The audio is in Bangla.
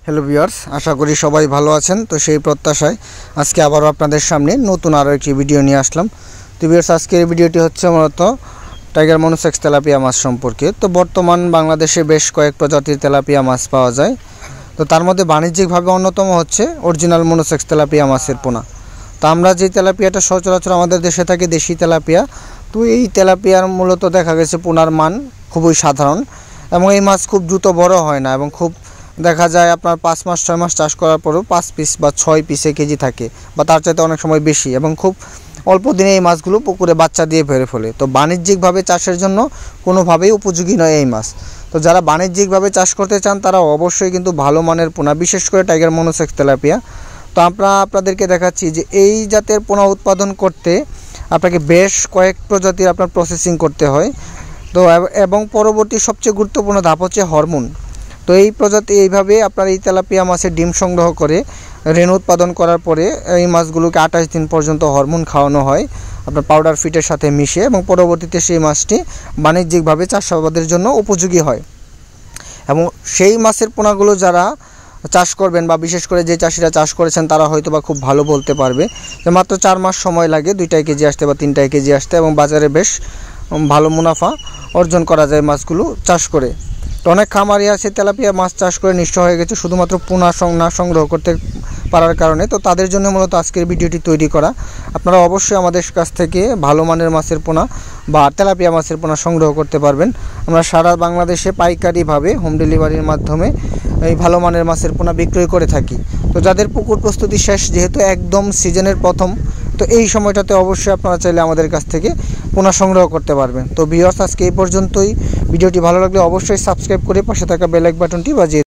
হ্যালো ভিউয়ার্স, আশা করি সবাই ভালো আছেন। তো সেই প্রত্যাশায় আজকে আবারও আপনাদের সামনে নতুন আরও একটি ভিডিও নিয়ে আসলাম। তো ভিউয়ার্স, আজকের এই ভিডিওটি হচ্ছে মূলত টাইগার মনোসেক্স তেলাপিয়া মাছ সম্পর্কে। তো বর্তমান বাংলাদেশে বেশ কয়েক প্রজাতির তেলাপিয়া মাছ পাওয়া যায়। তো তার মধ্যে বাণিজ্যিকভাবে অন্যতম হচ্ছে অরিজিনাল মনোসেক্স তেলাপিয়া মাছের পোনা। তো আমরা যে তেলাপিয়াটা সচরাচর আমাদের দেশে থাকে দেশি তেলাপিয়া, তো এই তেলাপিয়ার মূলত দেখা গেছে পোনার মান খুবই সাধারণ এবং এই মাছ খুব দ্রুত বড় হয় না এবং খুব দেখা যায় আপনার 5 মাস 6 মাস চাষ করার পরেও 5 পিস বা 6 পিসে কেজি থাকে বা তার চাইতে অনেক সময় বেশি এবং খুব অল্প দিনে এই মাছগুলো পুকুরে বাচ্চা দিয়ে বেড়ে ফেলে। তো বাণিজ্যিকভাবে চাষের জন্য কোনোভাবেই উপযোগী নয় এই মাছ। তো যারা বাণিজ্যিকভাবে চাষ করতে চান তারা অবশ্যই কিন্তু ভালো মানের পোনা, বিশেষ করে টাইগার মনোসেক্স তেলাপিয়া। তো আপনাদেরকে দেখাচ্ছি যে এই জাতের পোনা উৎপাদন করতে আপনাকে বেশ কয়েক প্রজাতির আপনার প্রসেসিং করতে হয়। তো এবং পরবর্তী সবচেয়ে গুরুত্বপূর্ণ ধাপ হচ্ছে হরমোন। তো এই প্রজাতি এইভাবে আপনার এই তেলাপিয়া মাছের ডিম সংগ্রহ করে রেণু উৎপাদন করার পরে এই মাছগুলোকে 28 দিন পর্যন্ত হরমোন খাওয়ানো হয় আপনার পাউডার ফিটের সাথে মিশে, এবং পরবর্তীতে সেই মাছটি বাণিজ্যিকভাবে চাষাবাদের জন্য উপযোগী হয়। এবং সেই মাছের পোনাগুলো যারা চাষ করবেন বা বিশেষ করে যে চাষিরা চাষ করেছেন তারা হয়তো বা খুব ভালো বলতে পারবে যে মাত্র 4 মাস সময় লাগে 2টাই কেজি আসতে বা 3টাই কেজি আসতে, এবং বাজারে বেশ ভালো মুনাফা অর্জন করা যায় মাছগুলো চাষ করে। তো অনেক খামারি আছে তেলাপিয়া মাছ চাষ করে নিঃস্ব হয়ে গেছে শুধুমাত্র পোনা না সংগ্রহ করতে পারার কারণে। তো তাদের জন্য মূলত আজকের ভিডিওটি তৈরি করা। আপনারা অবশ্যই আমাদের কাছ থেকে ভালো মানের মাছের পোনা বা তেলাপিয়া মাছের পোনা সংগ্রহ করতে পারবেন। আমরা সারা বাংলাদেশে পাইকারিভাবে হোম ডেলিভারির মাধ্যমে এই ভালো মানের মাছের পোনা বিক্রয় করে থাকি। তো যাদের পুকুর প্রস্তুতি শেষ, যেহেতু একদম সিজনের প্রথম, তো এই সময়টাতে অবশ্যই আপনারা চাইলে আমাদের কাছ থেকে পোনা সংগ্রহ করতে পারবেন। তো ভিউয়ার্স, আজকে এই পর্যন্তই। ভিডিওটি ভালো লাগলে অবশ্যই সাবস্ক্রাইব করে পাশে থাকা বেল আইকন বাটনটি বাজিয়ে